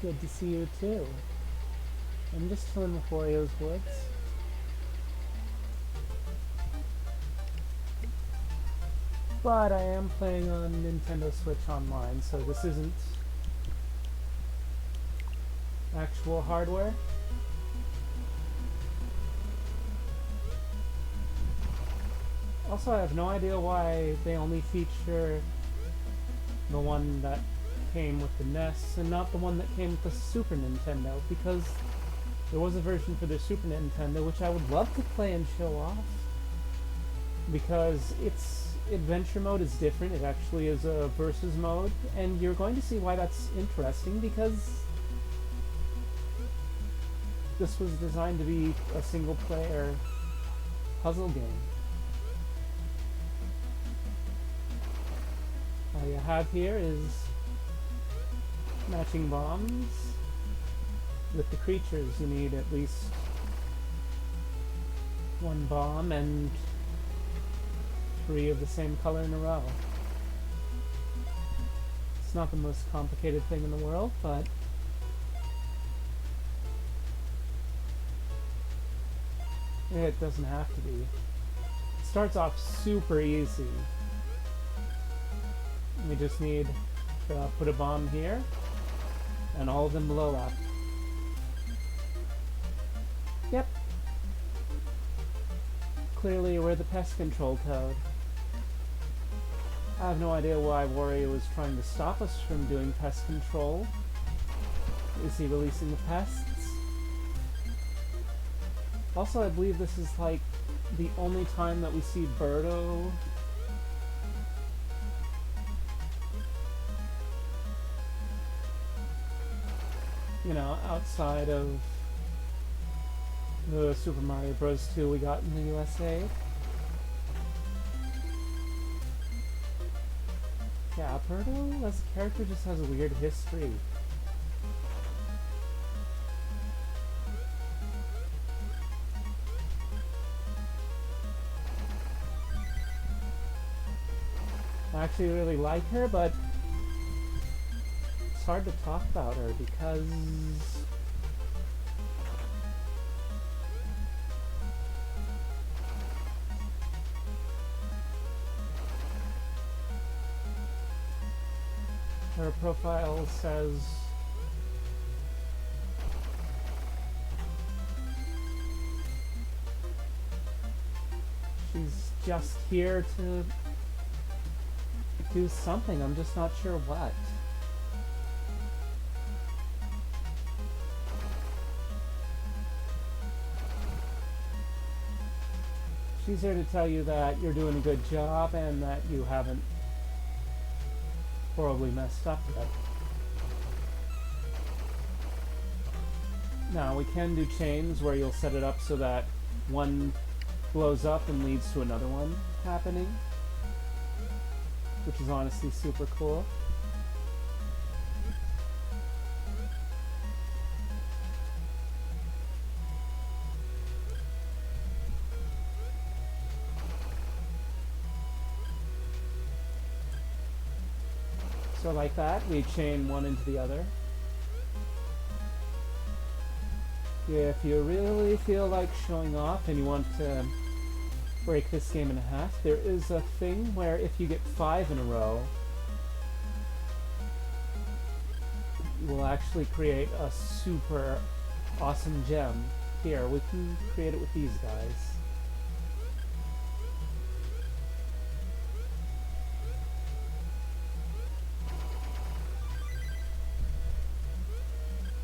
Good to see you too. I'm just chilling with Wario's Woods. But I am playing on Nintendo Switch Online, so this isn't actual hardware. Also, I have no idea why they only feature the one that came with the NES and not the one that came with the Super Nintendo, because there was a version for the Super Nintendo which I would love to play and show off, because its adventure mode is different. It actually is a versus mode, and you're going to see why that's interesting, because this was designed to be a single player puzzle game. All you have here is matching bombs with the creatures. You need at least one bomb and 3 of the same color in a row. It's not the most complicated thing in the world, but it doesn't have to be. It starts off super easy. We just need to put a bomb here, and all of them blow up. Yep. Clearly we're the pest control toad. I have no idea why Wario is trying to stop us from doing pest control. Is he releasing the pests? Also, I believe this is like the only time that we see Birdo. You know, outside of the Super Mario Bros. 2 we got in the USA. Yeah, Birdo as a character just has a weird history. I actually really like her, but it's hard to talk about her because her profile says she's just here to do something. I'm just not sure what. She's here to tell you that you're doing a good job and that you haven't horribly messed up yet. Now, we can do chains where you'll set it up so that one blows up and leads to another one happening, which is honestly super cool. So like that, we chain one into the other. If you really feel like showing off and you want to break this game in half, there is a thing where if you get 5 in a row, you will actually create a super awesome gem. Here, we can create it with these guys.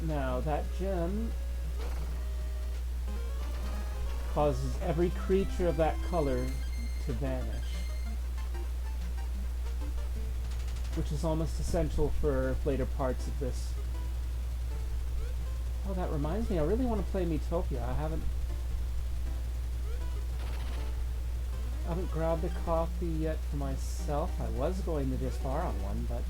Now, that gem causes every creature of that color to vanish, which is almost essential for later parts of this. Oh, that reminds me, I really want to play Miitopia. I haven't grabbed a copy yet for myself. I was going to just borrow one, but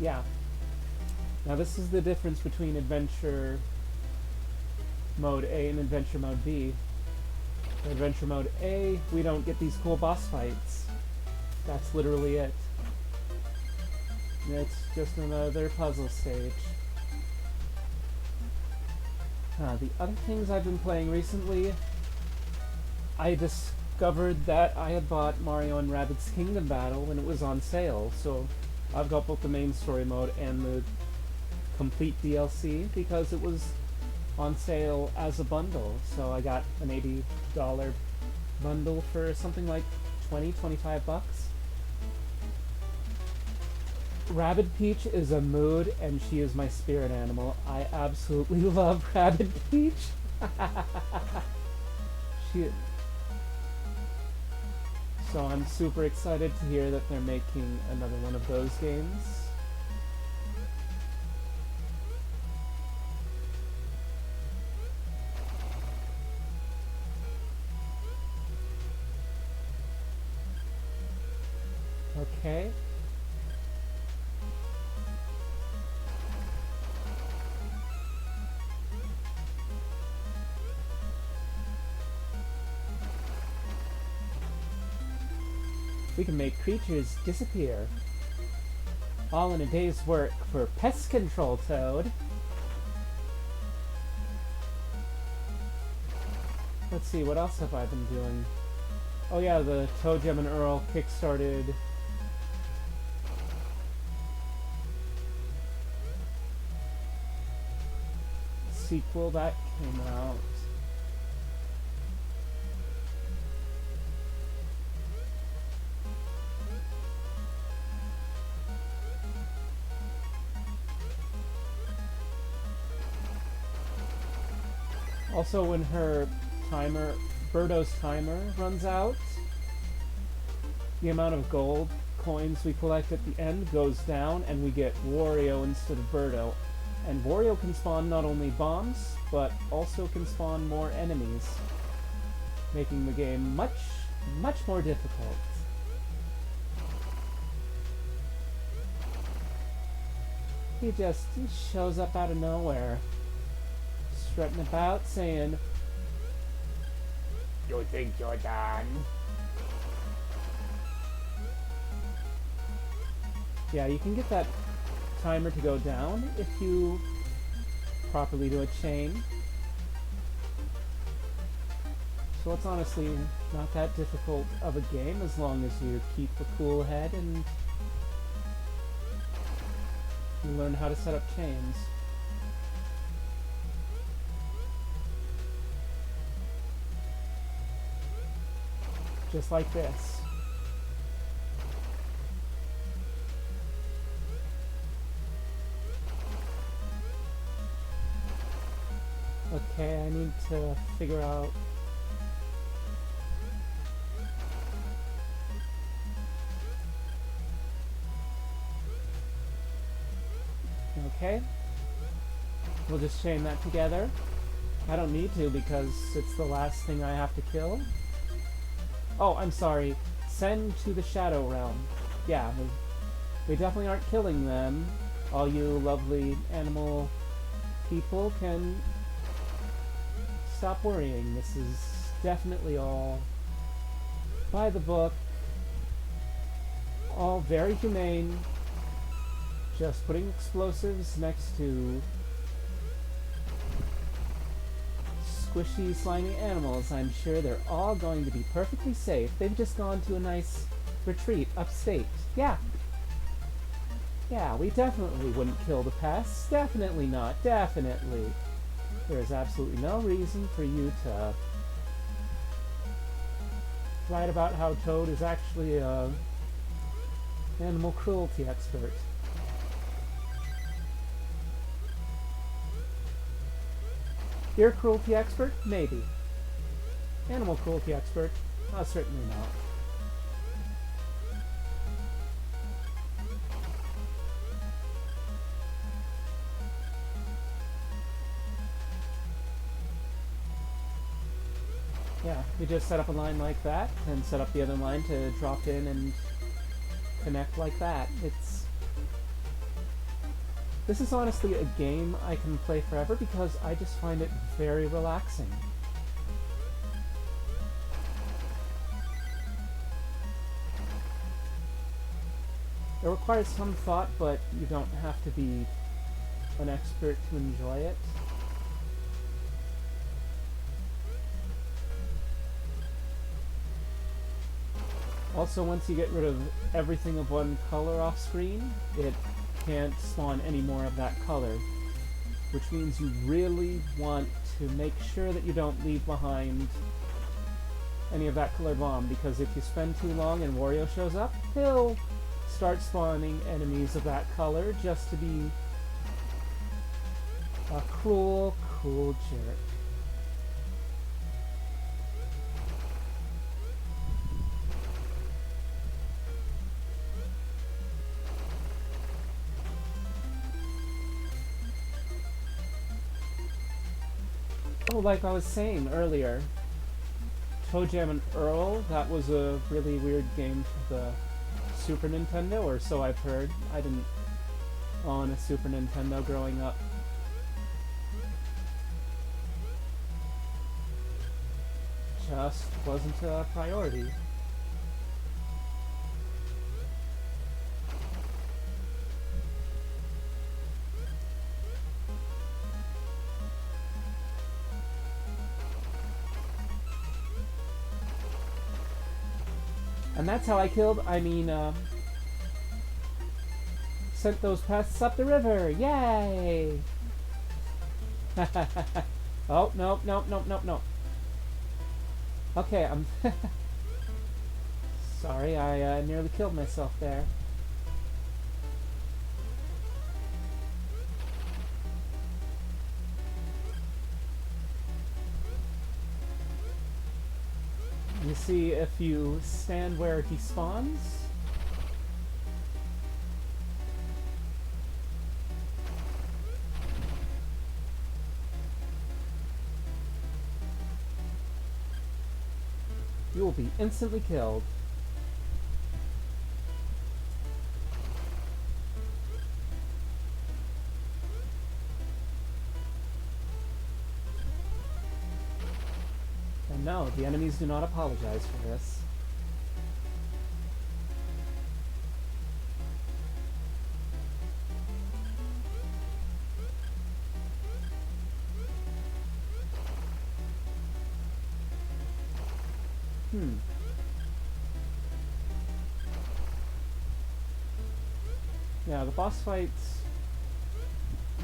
yeah. Now this is the difference between Adventure Mode A and Adventure Mode B. In Adventure Mode A, we don't get these cool boss fights. That's literally it. It's just another puzzle stage. The other things I've been playing recently, I discovered that I had bought Mario and Rabbids Kingdom Battle when it was on sale, so I've got both the main story mode and the complete DLC because it was on sale as a bundle. So I got an $80 bundle for something like 25 bucks. Rabbid Peach is a mood, and she is my spirit animal. I absolutely love Rabbid Peach. So I'm super excited to hear that they're making another one of those games. Okay. We can make creatures disappear. All in a day's work for pest control, Toad. Let's see, what else have I been doing? Oh yeah, the Toe Gem and Earl kickstarted sequel that came out. Also, when her timer, Birdo's timer, runs out, the amount of gold coins we collect at the end goes down, and we get Wario instead of Birdo. And Wario can spawn not only bombs, but also can spawn more enemies, making the game much, much more difficult. He shows up out of nowhere, strutting about, saying, "You think you're done?" Yeah, you can get that timer to go down if you properly do a chain. So it's honestly not that difficult of a game as long as you keep a cool head and you learn how to set up chains. Just like this. Okay, I need to figure out... Okay. We'll just chain that together. I don't need to because it's the last thing I have to kill. Oh, I'm sorry. Send to the Shadow Realm. Yeah, we definitely aren't killing them. All you lovely animal people can stop worrying. This is definitely all by the book. All very humane. Just putting explosives next to squishy, slimy animals. I'm sure they're all going to be perfectly safe. They've just gone to a nice retreat upstate. Yeah. Yeah, we definitely wouldn't kill the pests. Definitely not. Definitely. There is absolutely no reason for you to write about how Toad is actually a animal cruelty expert. You're a cruelty expert? Maybe. Animal cruelty expert? Certainly not. Yeah, you just set up a line like that, and set up the other line to drop in and connect like that. It's This is honestly a game I can play forever because I just find it very relaxing. It requires some thought, but you don't have to be an expert to enjoy it. Also, once you get rid of everything of one color off screen, it can't spawn any more of that color, which means you really want to make sure that you don't leave behind any of that color bomb, because if you spend too long and Wario shows up, he'll start spawning enemies of that color just to be a cruel, cruel jerk. Oh, like I was saying earlier, ToeJam and Earl, that was a really weird game for the Super Nintendo, or so I've heard. I didn't own a Super Nintendo growing up. Just wasn't a priority. And that's how I sent those pests up the river. Yay! Oh, nope, nope, nope, nope, nope. Okay, I'm... Sorry, I nearly killed myself there. You see, if you stand where he spawns, you will be instantly killed. And no, the enemies do not apologize for this. Yeah, the boss fights,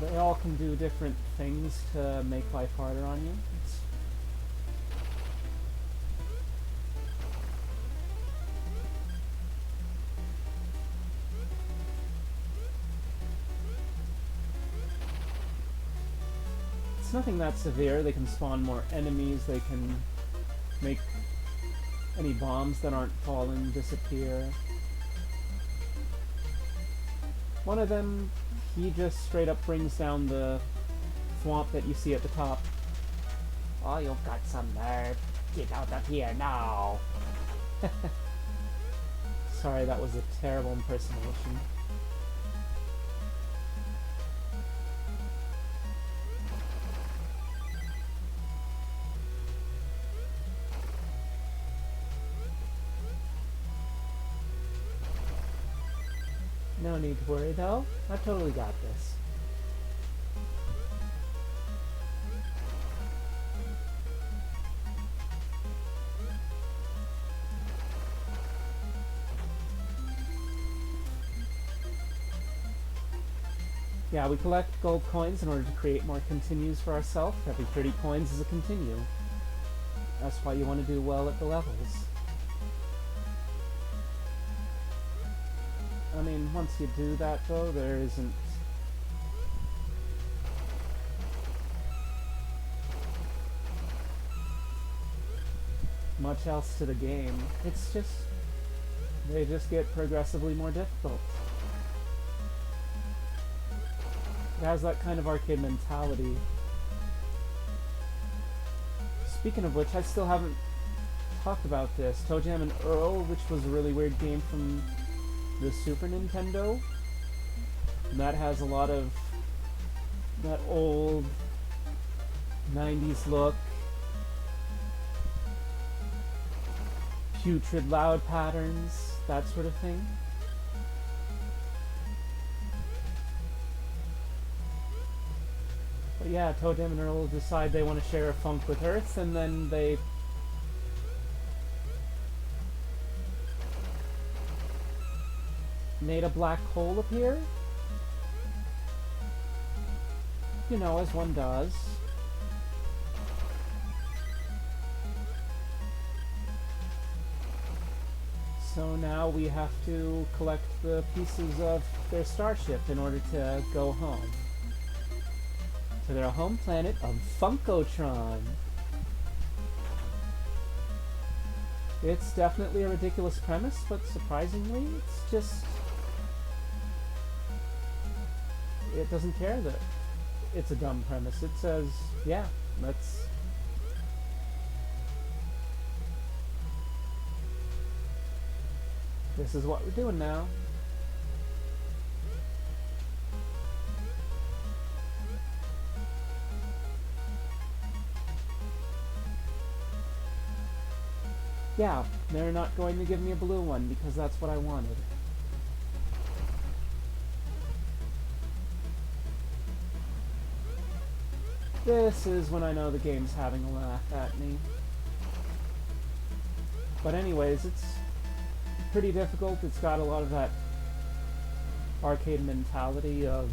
they all can do different things to make life harder on you. It's nothing that severe. They can spawn more enemies, they can make any bombs that aren't falling disappear. One of them, he just straight up brings down the swamp that you see at the top. Oh, you've got some nerve. Get out of here now. Sorry, that was a terrible impersonation. No need to worry though, I've totally got this. Yeah, we collect gold coins in order to create more continues for ourselves. Every 30 coins is a continue. That's why you want to do well at the levels. I mean, once you do that though, there isn't much else to the game. It's just, they just get progressively more difficult. It has that kind of arcade mentality. Speaking of which, I still haven't talked about this. ToeJam and Earl, which was a really weird game from the Super Nintendo. And that has a lot of that old 90s look, putrid loud patterns, that sort of thing. But yeah, Toe Jam and Earl decide they want to share a funk with Earth, and then they made a black hole appear. You know, as one does. So now we have to collect the pieces of their starship in order to go home. To their home planet of Funkotron. It's definitely a ridiculous premise, but surprisingly, it's just... it doesn't care that it's a dumb premise. It says, yeah, let's... this is what we're doing now. Yeah, they're not going to give me a blue one because that's what I wanted. This is when I know the game's having a laugh at me. But anyways, it's pretty difficult. It's got a lot of that arcade mentality of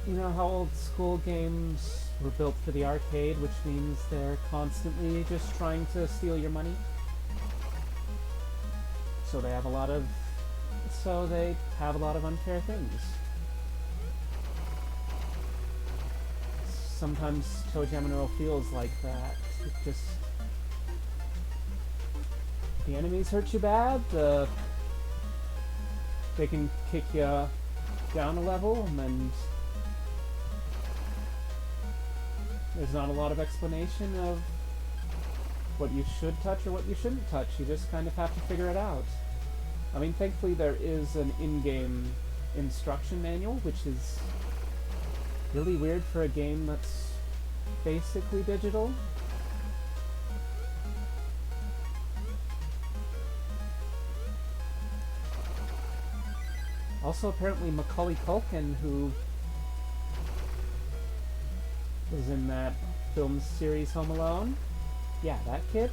you know how old school games were built for the arcade, which means they're constantly just trying to steal your money. So they have a lot of unfair things. Sometimes Toe Jam and Earl feels like that. It just... the enemies hurt you bad, they can kick you down a level, and there's not a lot of explanation of what you should touch or what you shouldn't touch. You just kind of have to figure it out. I mean, thankfully there is an in-game instruction manual, which is really weird for a game that's basically digital. Also, apparently Macaulay Culkin, who was in that film series Home Alone, yeah, that kid,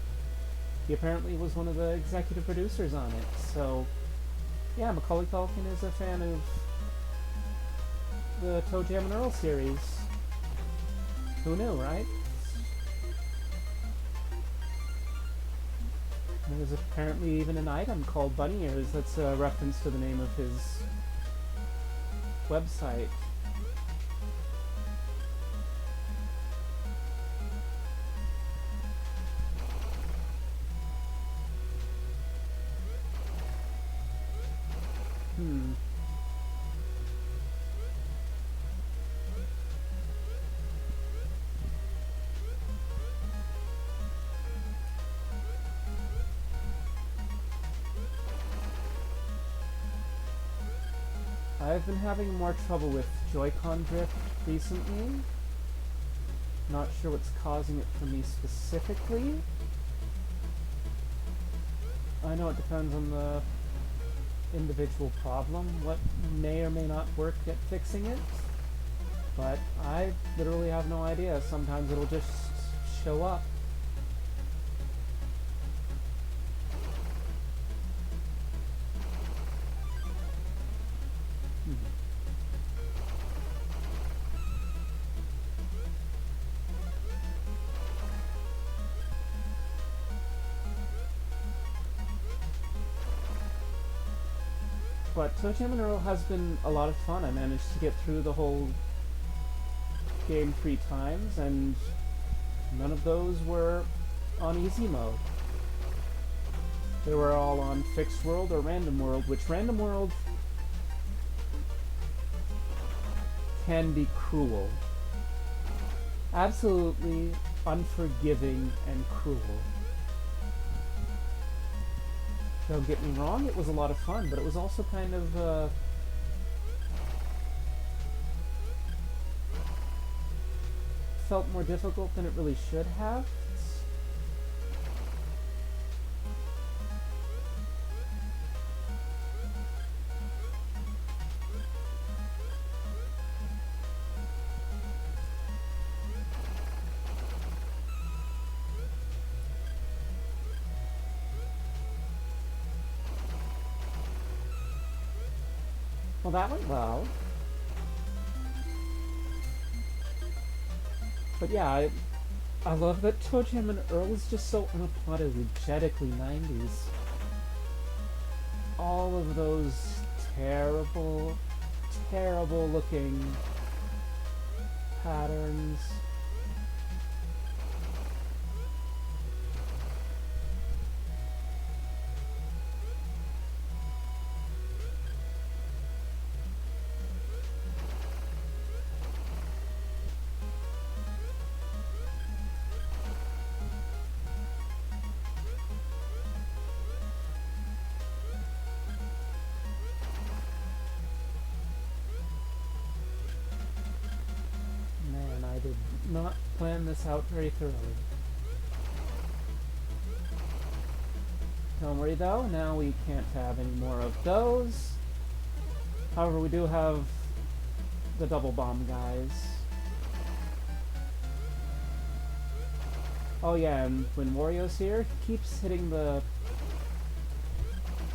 he apparently was one of the executive producers on it. So, yeah, Macaulay Culkin is a fan of the Toe Jam and Earl series. Who knew, right? There's apparently even an item called Bunny Ears that's a reference to the name of his website. I've been having more trouble with Joy-Con drift recently. Not sure what's causing it for me specifically. I know it depends on the individual problem, what may or may not work at fixing it, but I literally have no idea. Sometimes it'll just show up. But Toe Jam and Earl has been a lot of fun. I managed to get through the whole game 3 times, and none of those were on easy mode. They were all on fixed world or random world, which random world can be cruel. Absolutely unforgiving and cruel. Don't get me wrong, it was a lot of fun, but it was also kind of, felt more difficult than it really should have. Well, that went well. But yeah, I love that Toe Jam and Earl is just so unapologetically 90s. All of those terrible, terrible looking patterns. I did not plan this out very thoroughly. Don't worry though, now we can't have any more of those. However, we do have the double bomb guys. Oh yeah, and when Wario's here, he keeps hitting the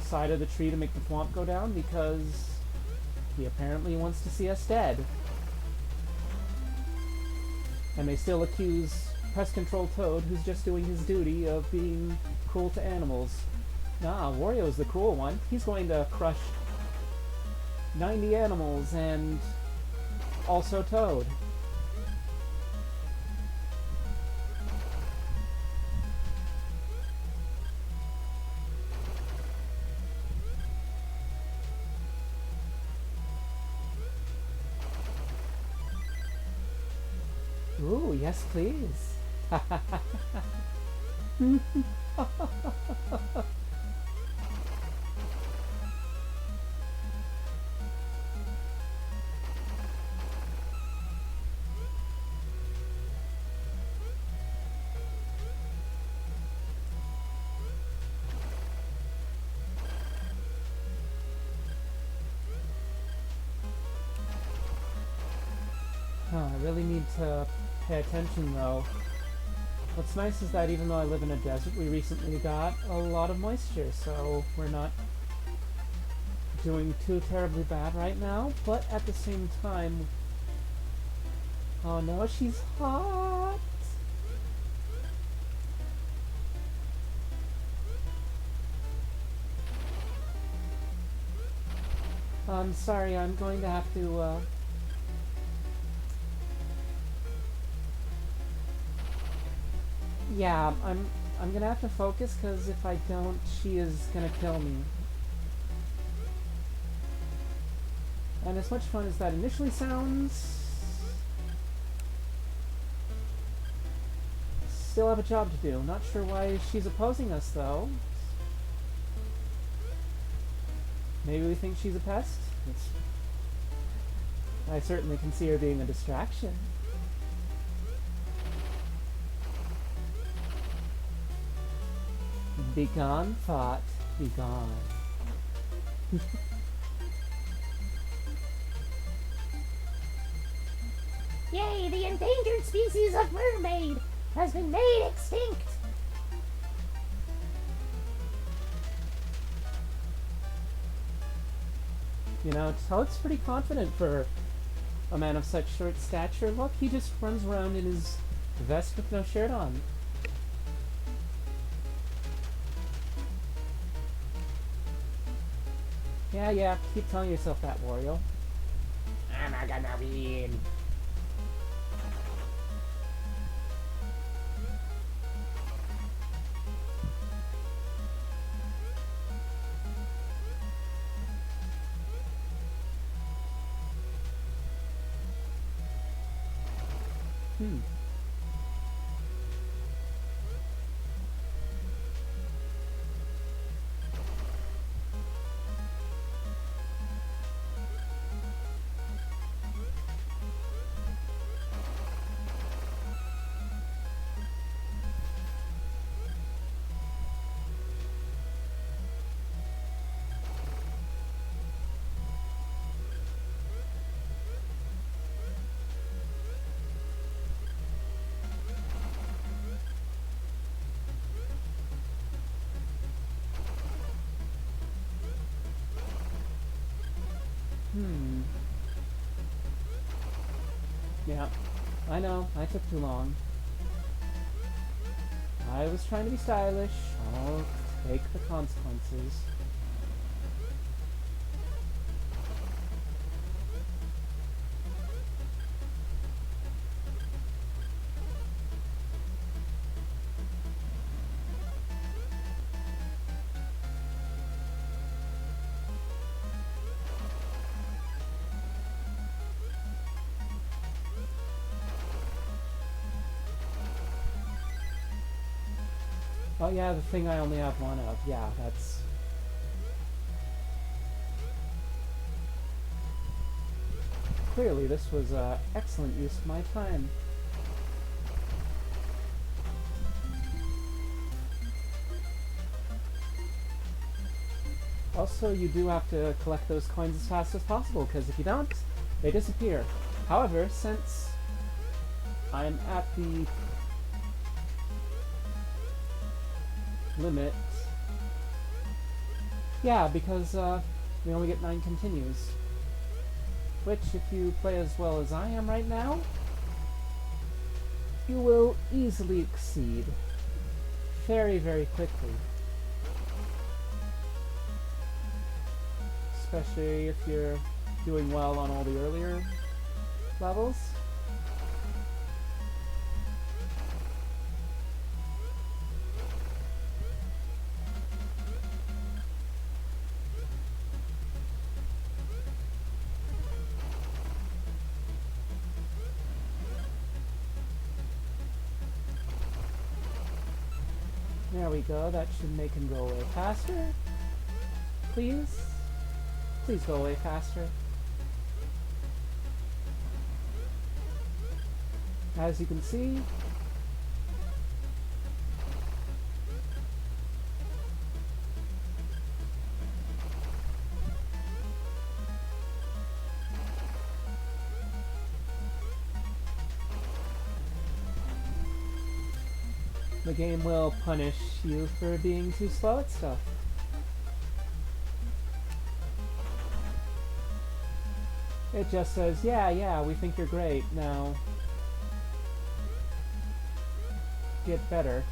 side of the tree to make the thwomp go down because he apparently wants to see us dead. And they still accuse Press Control Toad, who's just doing his duty, of being cruel to animals. Nah, Wario's the cruel one. He's going to crush 90 animals and also Toad. Ooh, yes please. I really need to pay attention though. What's nice is that even though I live in a desert, we recently got a lot of moisture, so we're not doing too terribly bad right now, but at the same time... Oh no, she's hot! I'm sorry, I'm going to have to, yeah, I'm gonna have to focus, because if I don't, she is gonna kill me. And as much fun as that initially sounds... Still have a job to do. Not sure why she's opposing us, though. Maybe we think she's a pest? I certainly can see her being a distraction. Begone, thought, begone. Yay, the endangered species of mermaid has been made extinct! You know, Toad's pretty confident for a man of such short stature. Look, he just runs around in his vest with no shirt on. Yeah, yeah, keep telling yourself that, Wario. I'm not gonna win. Hmm. Hmm. Yeah, I know, I took too long. I was trying to be stylish. I'll take the consequences. Oh yeah, the thing I only have one of. Yeah, that's... Clearly, this was excellent use of my time. Also, you do have to collect those coins as fast as possible, because if you don't, they disappear. However, since I'm at the limit... Yeah, because we only get 9 continues. Which, if you play as well as I am right now, you will easily exceed. Very, very quickly. Especially if you're doing well on all the earlier levels. There we go, that should make him go away faster. Please? Please go away faster. As you can see, the game will punish you for being too slow at stuff. It just says, yeah, we think you're great, now get better.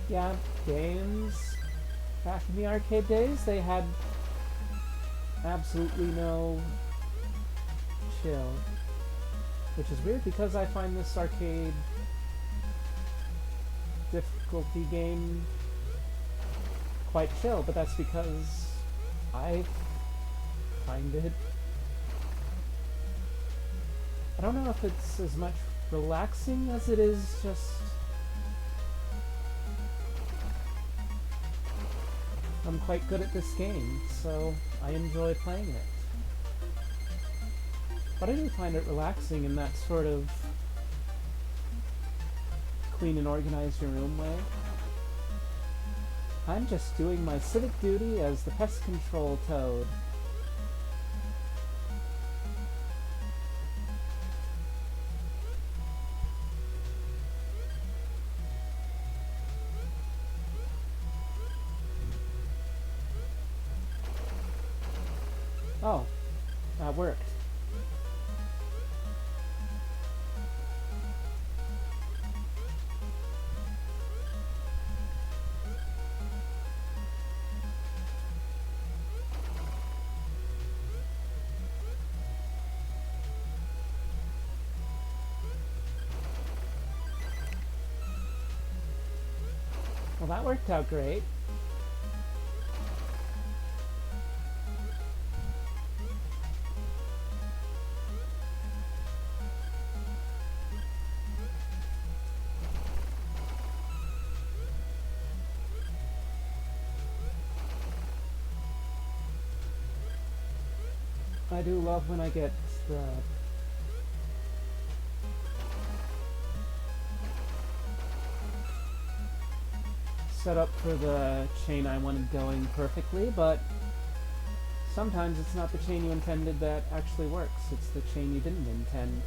Yeah, games back in the arcade days, they had absolutely no chill. Which is weird because I find this arcade difficulty game quite chill, but that's because I find it... I don't know if it's as much relaxing as it is just... I'm quite good at this game, so I enjoy playing it. But I do find it relaxing in that sort of clean and organize your room way. I'm just doing my civic duty as the pest control toad. Oh, that worked. that worked out great. I do love when I get the set up for the chain I wanted going perfectly, but sometimes it's not the chain you intended that actually works. It's the chain you didn't intend.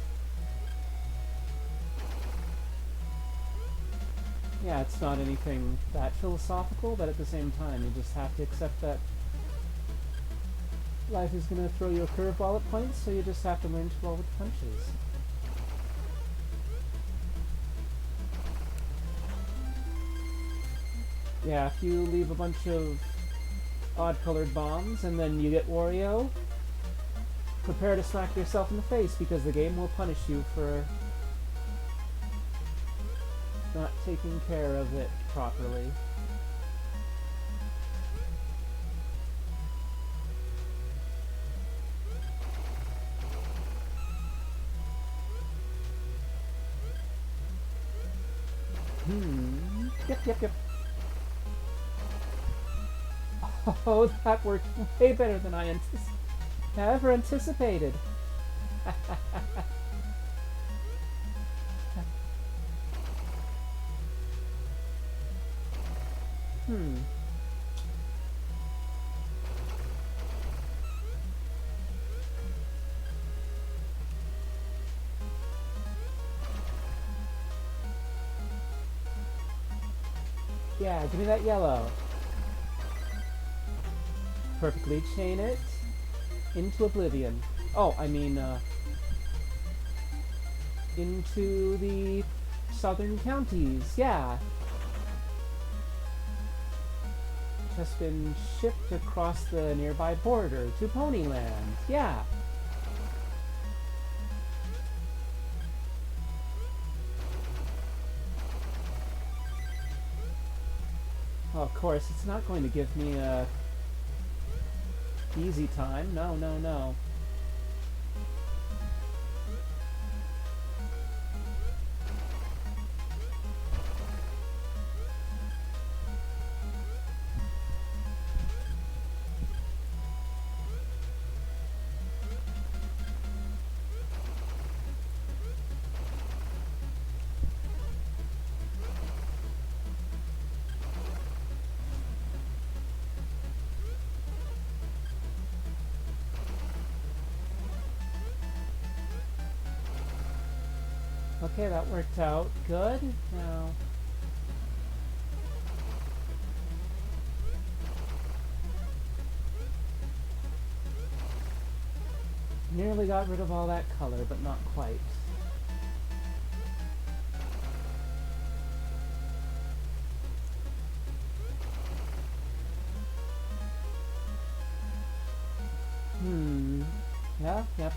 Yeah, it's not anything that philosophical, but at the same time, you just have to accept that life is going to throw you a curveball at points, so you just have to learn to roll with the punches. Yeah, if you leave a bunch of odd-colored bombs and then you get Wario, prepare to smack yourself in the face, because the game will punish you for not taking care of it properly. Yep. Oh, that worked way better than I ever anticipated. Yeah, give me that yellow. Perfectly chain it into oblivion. Oh, I mean, into the southern counties, yeah. Just been shipped across the nearby border to Ponyland, yeah. Oh, of course, it's not going to give me a easy time. No. Okay, that worked out good. Now, nearly got rid of all that color, but not quite.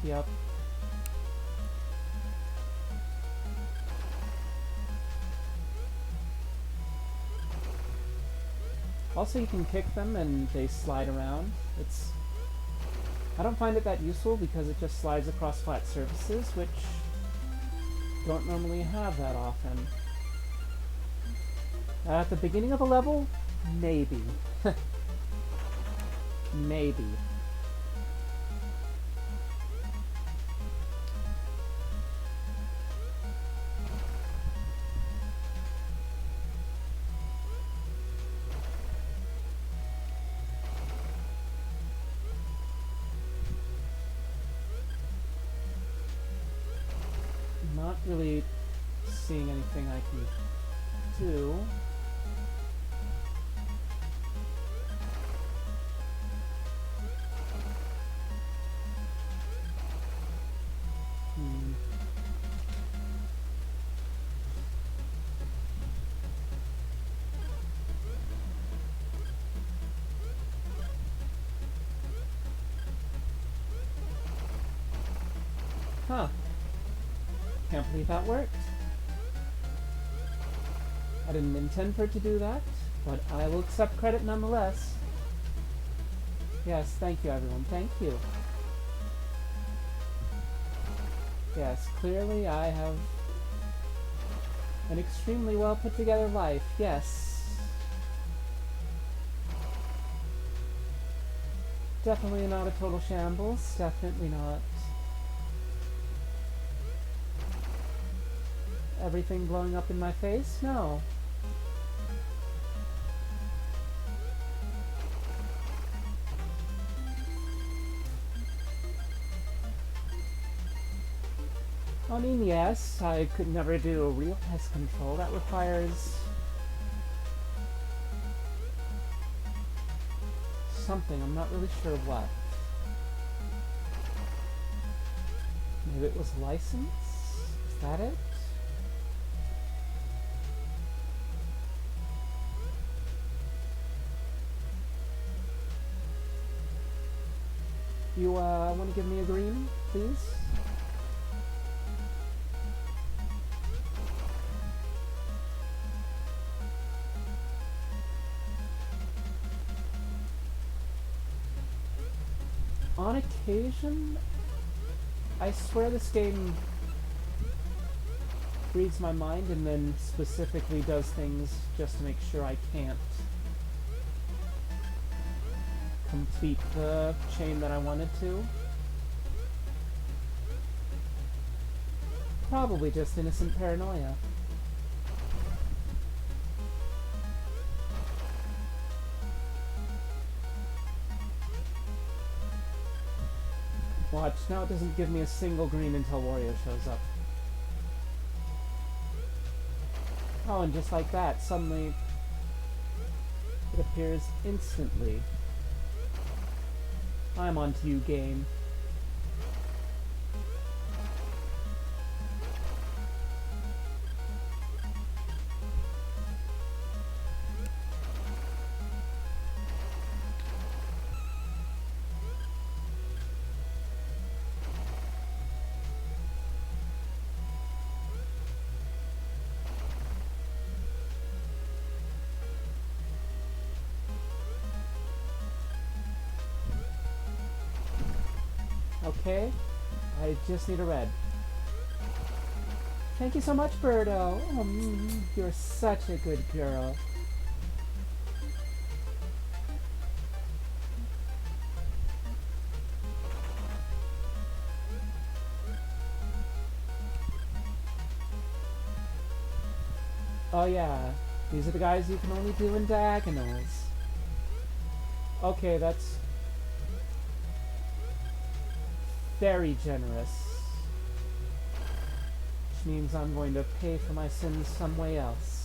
Yep. Also, you can kick them and they slide around. I don't find it that useful because it just slides across flat surfaces, which don't normally have that often. At the beginning of a level, maybe. Maybe. Not really seeing anything I can do. Huh. Can't believe that worked. I didn't intend for it to do that. But I will accept credit nonetheless. Yes, thank you everyone, thank you. Yes, clearly I have an extremely well put together life, yes. Definitely not a total shambles, definitely not everything blowing up in my face, no. I mean, yes, I could never do a real pest control. That requires something. I'm not really sure what. Maybe it was license? Is that it? You, want to give me a green, please? On occasion, I swear this game reads my mind and then specifically does things just to make sure I can't complete the chain that I wanted to. Probably just innocent paranoia. Watch, now it doesn't give me a single green until Wario shows up. Oh, and just like that, suddenly it appears instantly. I'm onto you, game. Okay, I just need a red. Thank you so much, Birdo. Oh, you're such a good girl. Oh yeah, these are the guys you can only do in diagonals. Okay, that's very generous. Which means I'm going to pay for my sins some way else.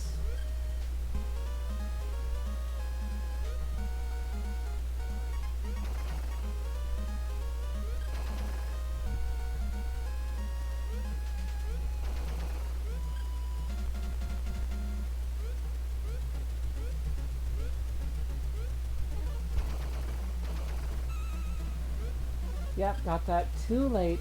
Yep, got that too late.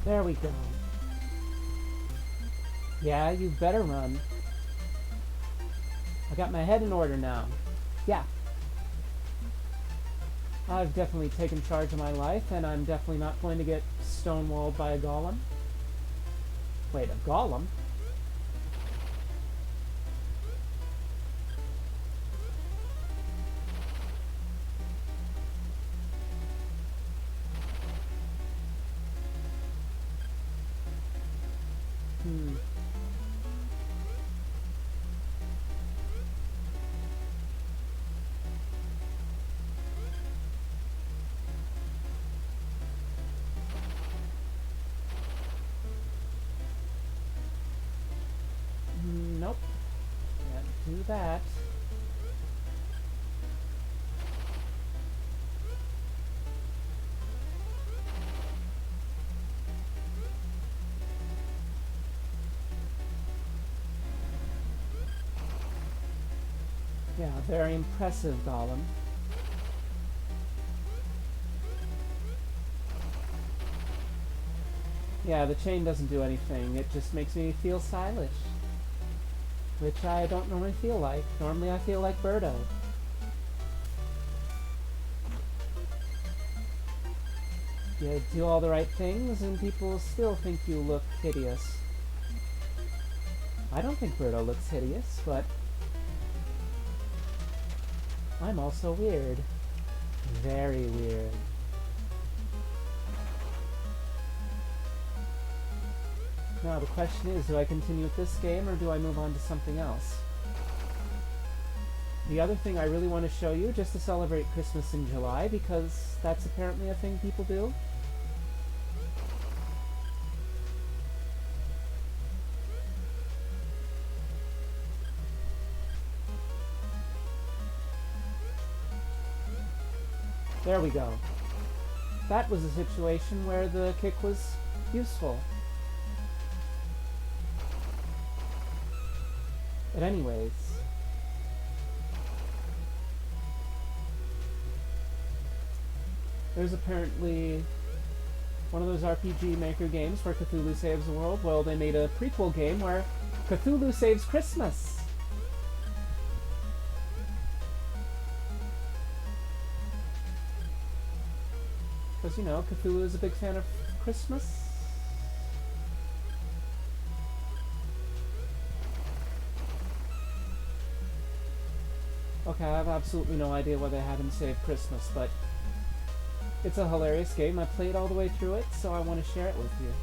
There we go. Yeah, you better run. I got my head in order now. Yeah. I've definitely taken charge of my life, and I'm definitely not going to get stonewalled by a golem. Wait, a golem? Nope. Can't do that. Yeah, very impressive, golem. Yeah, the chain doesn't do anything. It just makes me feel stylish. Which I don't normally feel like. Normally I feel like Birdo. You do all the right things and people still think you look hideous. I don't think Birdo looks hideous, but I'm also weird. Very weird. Now the question is, do I continue with this game or do I move on to something else? The other thing I really want to show you, just to celebrate Christmas in July, because that's apparently a thing people do. There we go. That was a situation where the kick was useful. But anyways... there's apparently one of those RPG Maker games where Cthulhu saves the world. Well, they made a prequel game where Cthulhu saves Christmas. Because, you know, Cthulhu is a big fan of Christmas. Okay, I have absolutely no idea why they had him save Christmas, but it's a hilarious game. I played all the way through it, so I want to share it with you.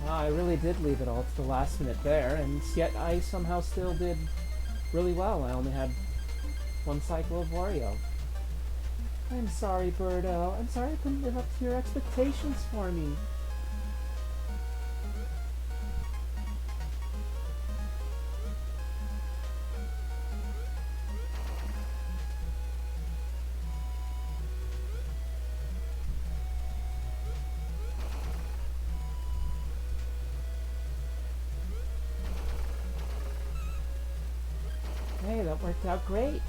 I really did leave it all to the last minute there, and yet I somehow still did really well. I only had one cycle of Wario. I'm sorry, Birdo. I'm sorry I couldn't live up to your expectations for me. Hey, that worked out great.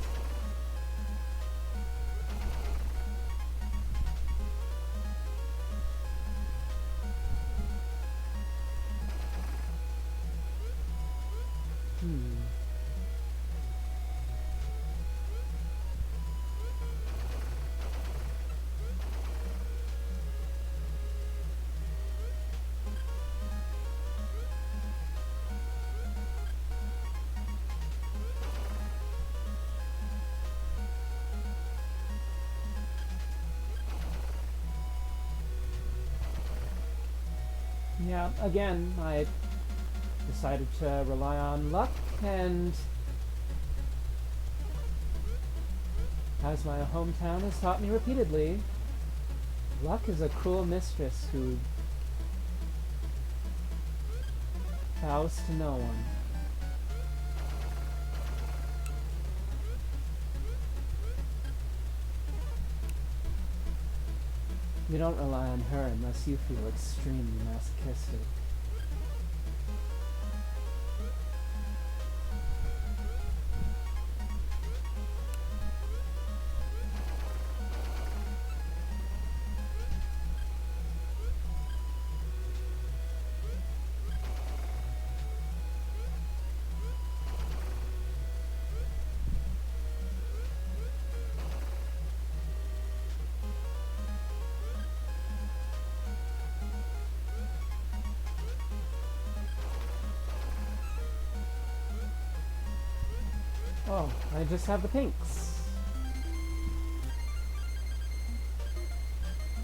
Yeah, again, I decided to rely on luck, and as my hometown has taught me repeatedly, luck is a cruel mistress who bows to no one. You don't rely on her unless you feel extremely masochistic. Oh, I just have the pinks.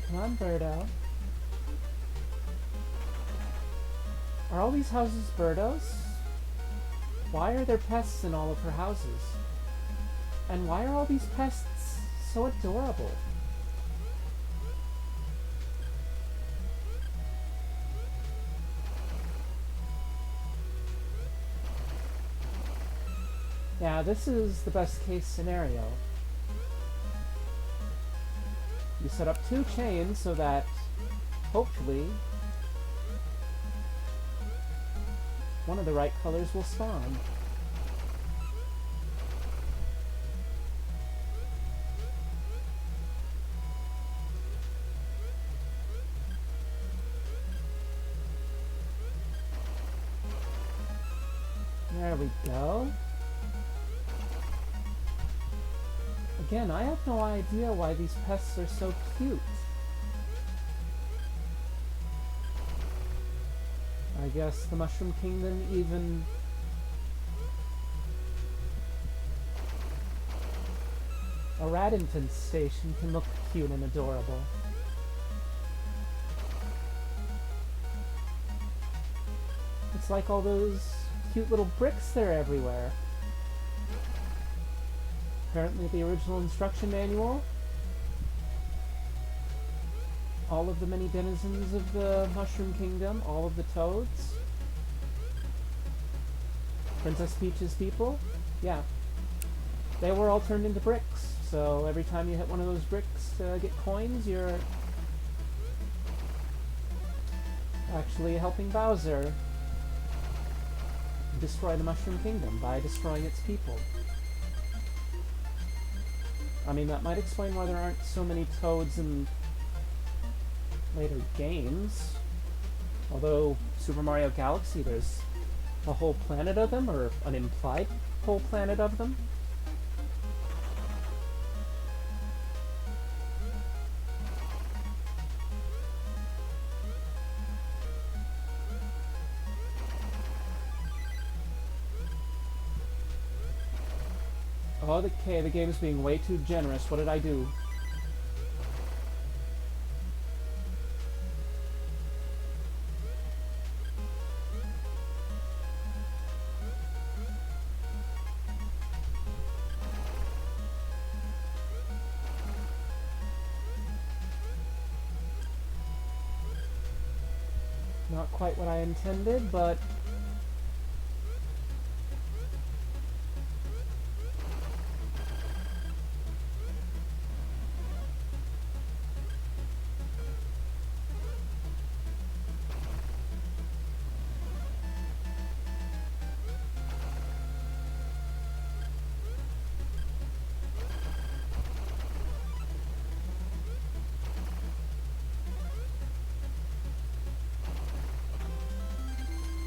Come on, Birdo. Are all these houses Birdo's? Why are there pests in all of her houses? And why are all these pests so adorable? Yeah, this is the best case scenario. You set up 2 chains so that, hopefully, one of the right colors will spawn. There we go. Again, I have no idea why these pests are so cute. I guess the Mushroom Kingdom even... A rat infant station can look cute and adorable. It's like all those cute little bricks there everywhere. Apparently the original instruction manual. All of the many denizens of the Mushroom Kingdom, all of the toads. Princess Peach's people, yeah. They were all turned into bricks, so every time you hit one of those bricks to get coins, you're actually helping Bowser destroy the Mushroom Kingdom by destroying its people. I mean, that might explain why there aren't so many toads in later games. Although, Super Mario Galaxy, there's a whole planet of them, or an implied whole planet of them. Oh, the game's being way too generous. What did I do? Not quite what I intended, but...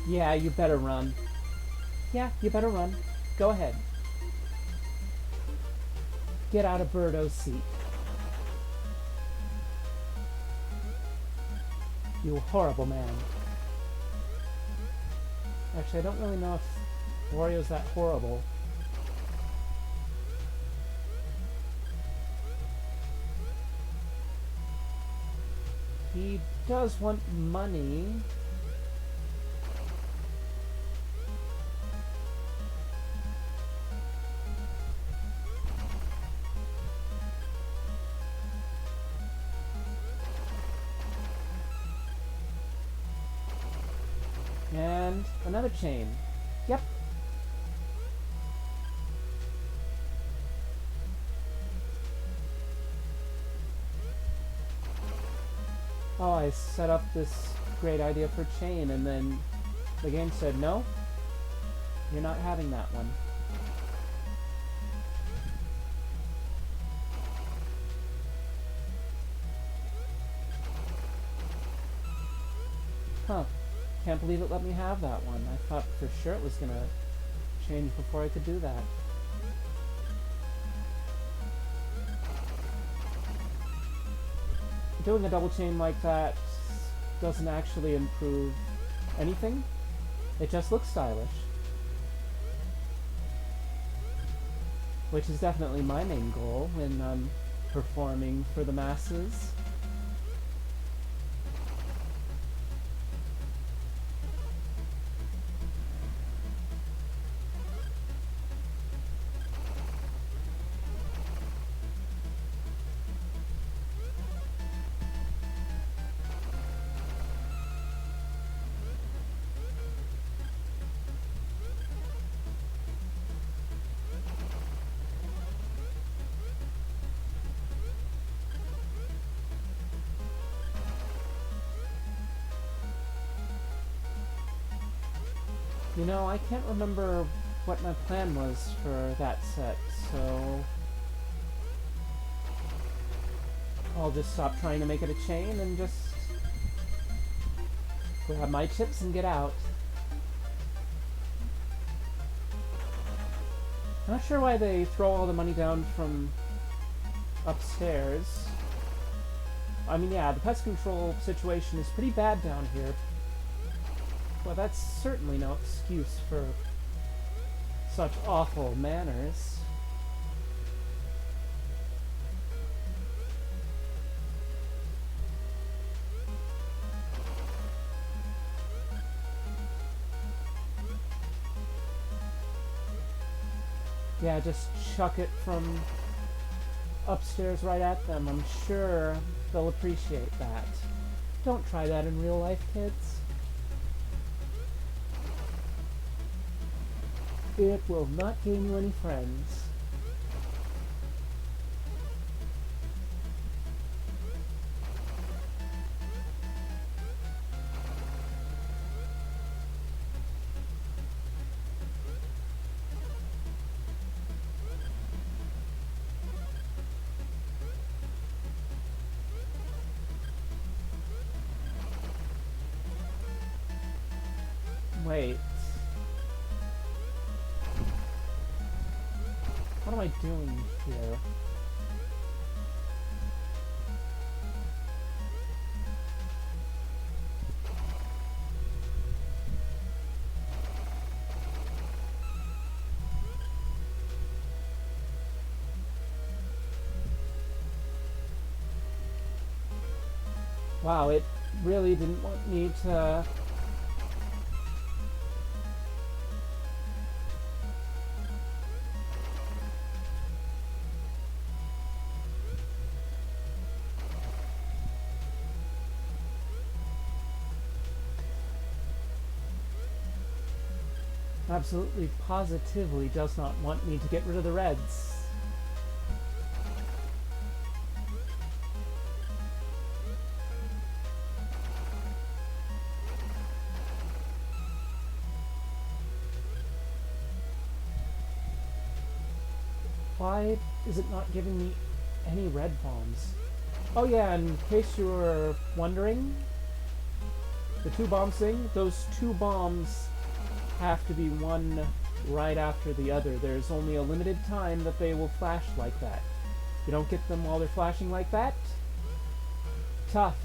Yeah, you better run. Yeah, you better run. Go ahead. Get out of Birdo's seat. You horrible man. Actually, I don't really know if Wario's that horrible. He does want money. And another chain. Yep. Oh, I set up this great idea for chain, and then the game said, no, you're not having that one. Huh. Can't believe it let me have that one. I thought for sure it was gonna change before I could do that. Doing a double chain like that doesn't actually improve anything. It just looks stylish. Which is definitely my main goal when I'm performing for the masses. You know, I can't remember what my plan was for that set, so I'll just stop trying to make it a chain and just grab my chips and get out. I'm not sure why they throw all the money down from upstairs. I mean, yeah, the pest control situation is pretty bad down here. Well, that's certainly no excuse for such awful manners. Yeah, just chuck it from upstairs right at them. I'm sure they'll appreciate that. Don't try that in real life, kids. It will not gain you any friends. Wait. What am I doing here? Wow, it really didn't want me to... Absolutely positively does not want me to get rid of the reds. Why is it not giving me any red bombs? Oh yeah, in case you were wondering, the two bombs thing, those two bombs have to be one right after the other. There's only a limited time that they will flash like that. If you don't get them while they're flashing like that, tough.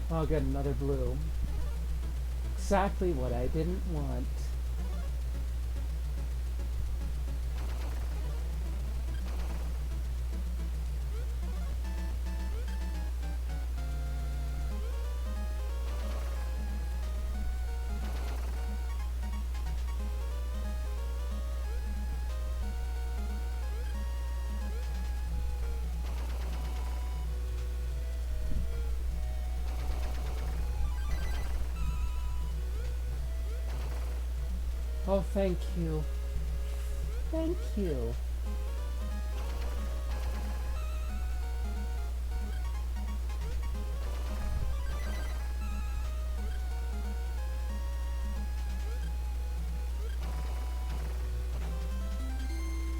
I'll get another blue. Exactly what I didn't want. Oh, thank you. Thank you.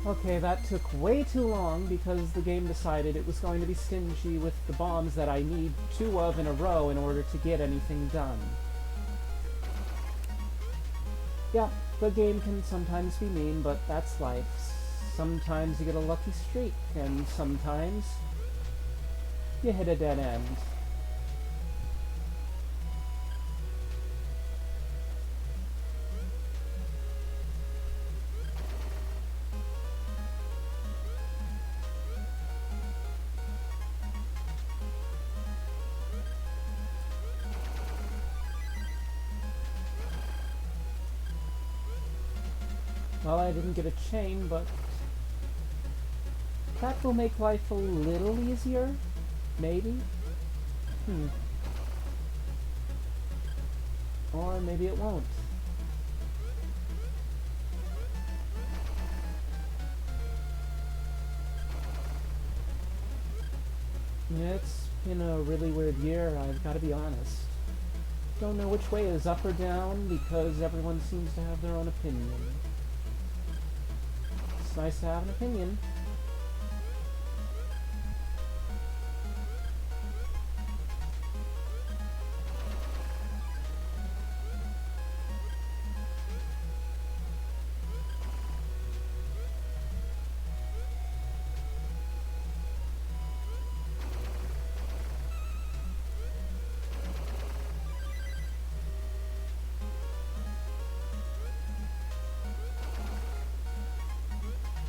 Okay, that took way too long because the game decided it was going to be stingy with the bombs that I need two of in a row in order to get anything done. Yeah, the game can sometimes be mean, but that's life. Sometimes you get a lucky streak, and sometimes you hit a dead end. Well, I didn't get a chain, but That will make life a little easier, maybe. Or maybe it won't. Yeah, it's been a really weird year, I've got to be honest. Don't know which way is up or down because everyone seems to have their own opinion. It's nice to have an opinion.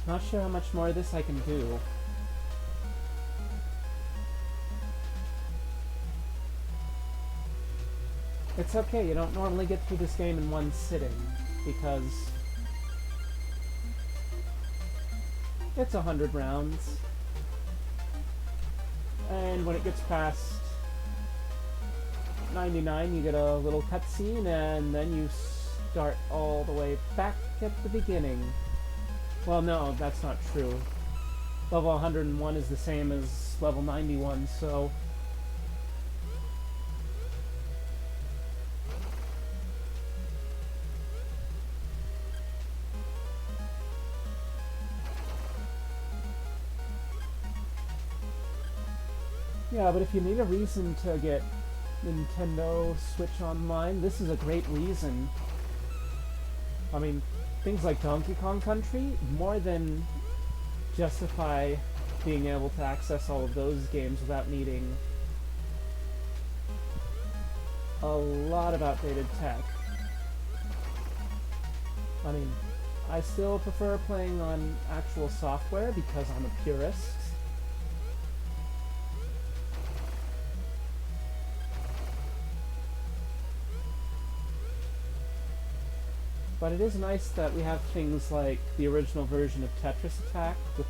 Not sure how much more of this I can do. It's okay, you don't normally get through this game in one sitting, because it's 100 rounds. And when it gets past 99, you get a little cutscene, and then you start all the way back at the beginning. Well, no, that's not true. Level 101 is the same as level 91, so... Yeah, but if you need a reason to get Nintendo Switch Online, this is a great reason. I mean, things like Donkey Kong Country more than justify being able to access all of those games without needing a lot of outdated tech. I mean, I still prefer playing on actual software because I'm a purist. But it is nice that we have things like the original version of Tetris Attack with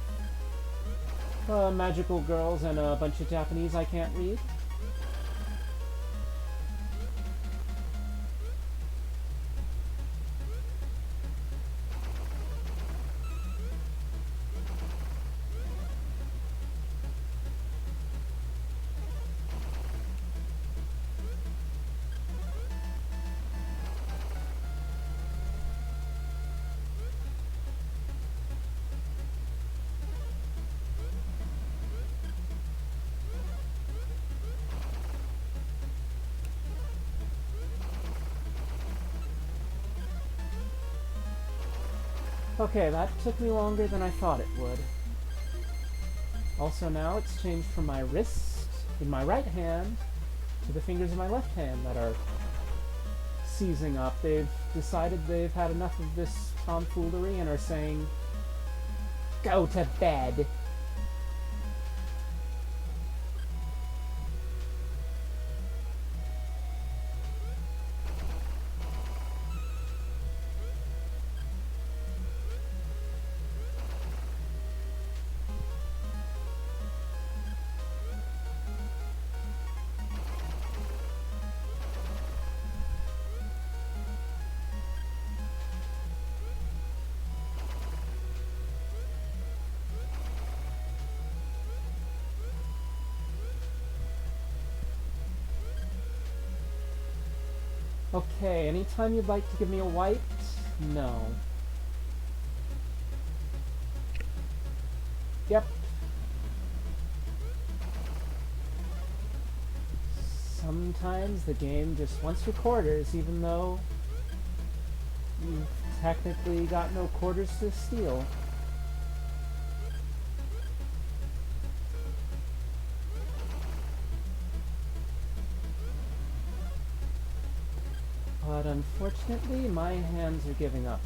magical girls and a bunch of Japanese I can't read. Okay, that took me longer than I thought it would. Also now it's changed from my wrist in my right hand to the fingers in my left hand that are seizing up. They've decided they've had enough of this tomfoolery and are saying, "Go to bed." Okay, anytime you'd like to give me a white? No. Yep. Sometimes the game just wants your quarters, even though you've technically got no quarters to steal. But unfortunately, my hands are giving up.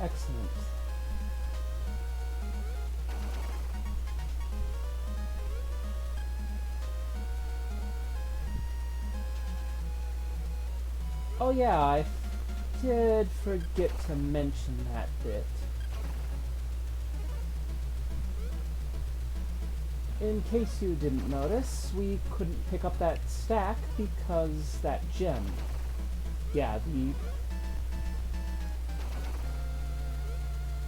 Excellent. Oh yeah, I did forget to mention that bit. In case you didn't notice, we couldn't pick up that stack because that gem. Yeah,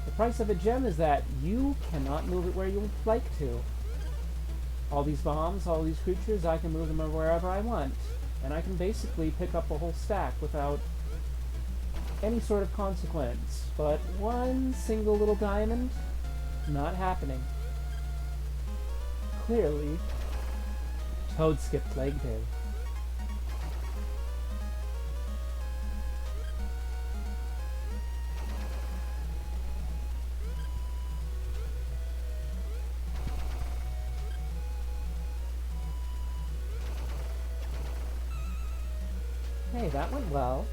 the price of a gem is that you cannot move it where you would like to. All these bombs, all these creatures, I can move them wherever I want. And I can basically pick up a whole stack without any sort of consequence. But one single little diamond, not happening. Clearly, Toad skipped leg day. Hey, that went well.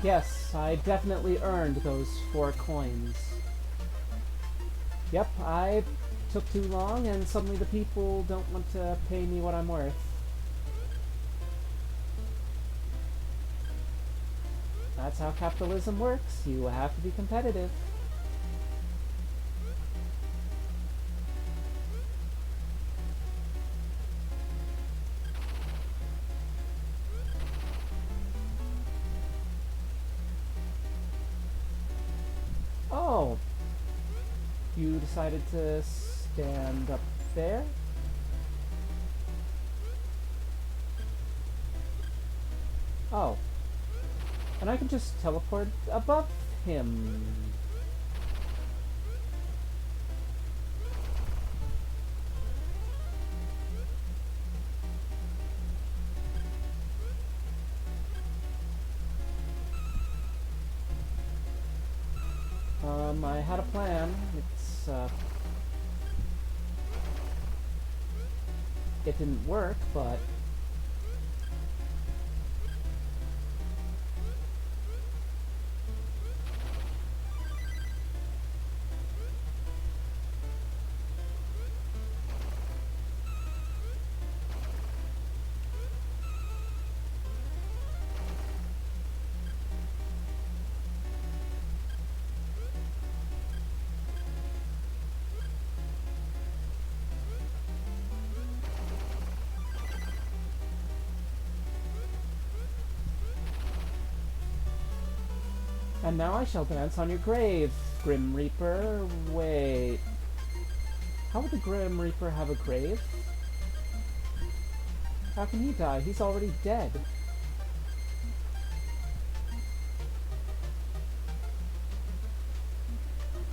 Yes, I definitely earned those 4 coins. Yep, I took too long and suddenly the people don't want to pay me what I'm worth. That's how capitalism works. You have to be competitive. Oh, you decided to stand up there? Oh. And I can just teleport above him. I had a plan. It didn't work, but and now I shall dance on your grave, Grim Reaper. Wait. How would the Grim Reaper have a grave? How can he die? He's already dead.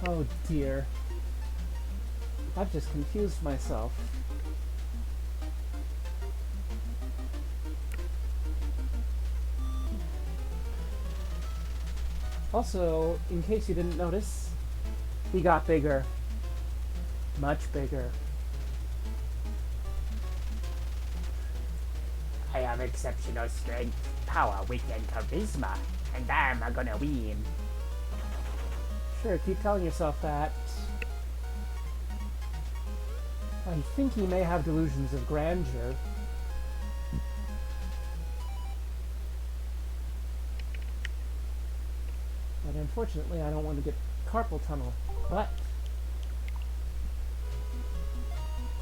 Oh dear. I've just confused myself. Also, in case you didn't notice, he got bigger. Much bigger. I have exceptional strength, power, wit, and charisma, and I'm gonna win. Sure, keep telling yourself that. I think he may have delusions of grandeur. But unfortunately, I don't want to get carpal tunnel. But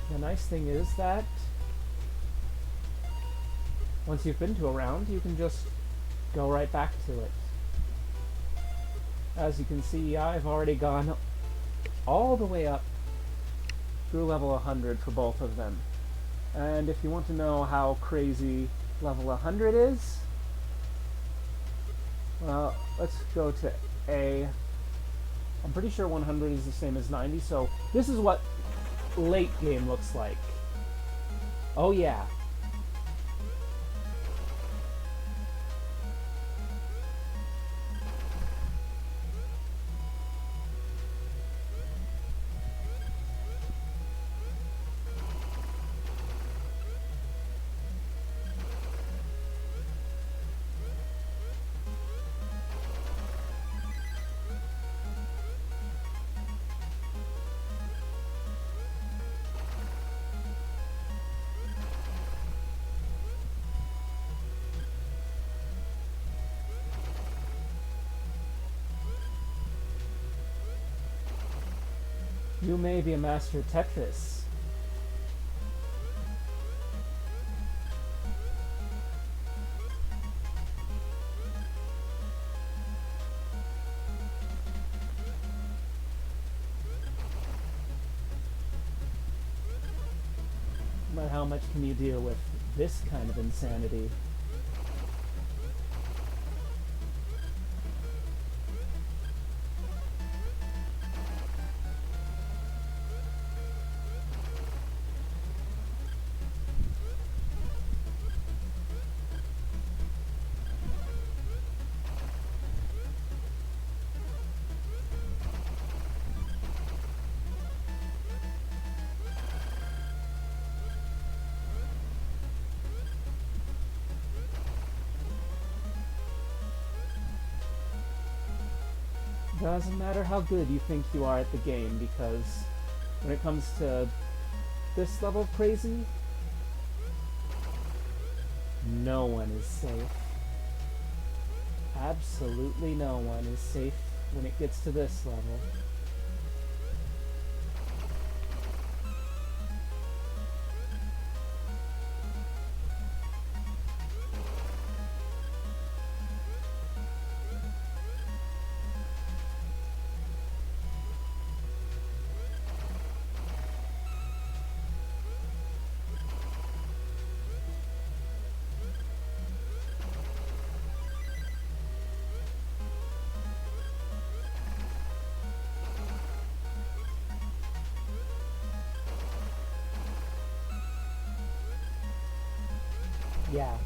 then nice thing is that once you've been to a round, you can just go right back to it. As you can see, I've already gone all the way up through level 100 for both of them. And if you want to know how crazy level 100 is, well, let's go to A. I'm pretty sure 100 is the same as 90, so this is what late game looks like. Oh yeah. You may be a master of Tetris. But how much can you deal with this kind of insanity? Doesn't matter how good you think you are at the game, because when it comes to this level of crazy, no one is safe. Absolutely no one is safe when it gets to this level. Yeah.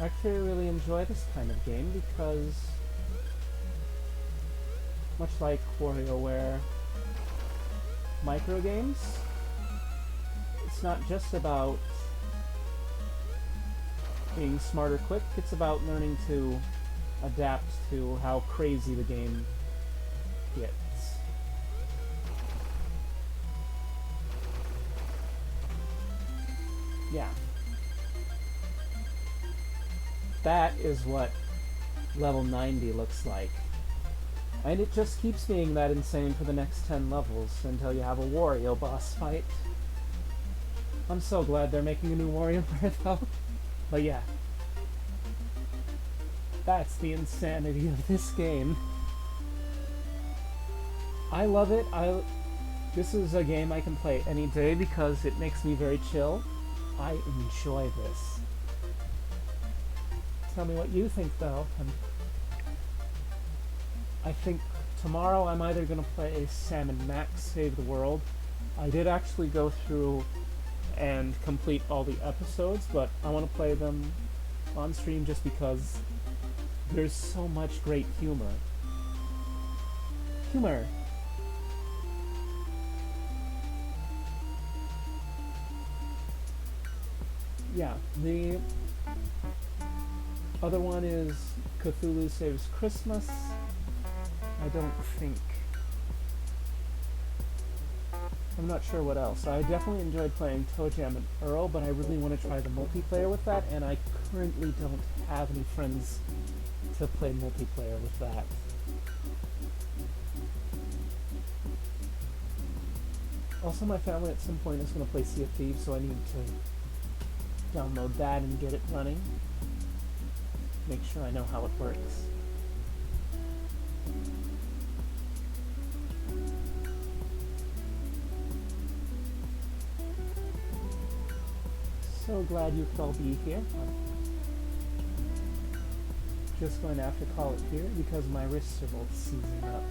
Actually, I really enjoy this kind of game because, much like WarioWare micro games, it's not just about being smart or quick, it's about learning to adapt to how crazy the game gets. Yeah. That is what level 90 looks like. And it just keeps being that insane for the next 10 levels until you have a Wario boss fight. I'm so glad they're making a new WarioWare though. But yeah. That's the insanity of this game. I love it. This is a game I can play any day because it makes me very chill. I enjoy this. Tell me what you think, though. I think tomorrow I'm either going to play Sam and Max Save the World. I did actually go through and complete all the episodes, but I want to play them on stream just because there's so much great humor. Yeah, the other one is Cthulhu Saves Christmas. I don't think. I'm not sure what else. I definitely enjoyed playing ToeJam and Earl, but I really want to try the multiplayer with that, and I currently don't have any friends to play multiplayer with that. Also, my family at some point is going to play Sea of Thieves, so I need to download that and get it running. Make sure I know how it works. So glad you could all be here. I'm just going to have to call it here because my wrists are both seizing up.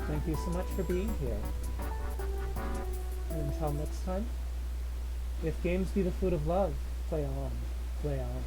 Thank you so much for being here. And until next time, if games be the food of love, play on, play on.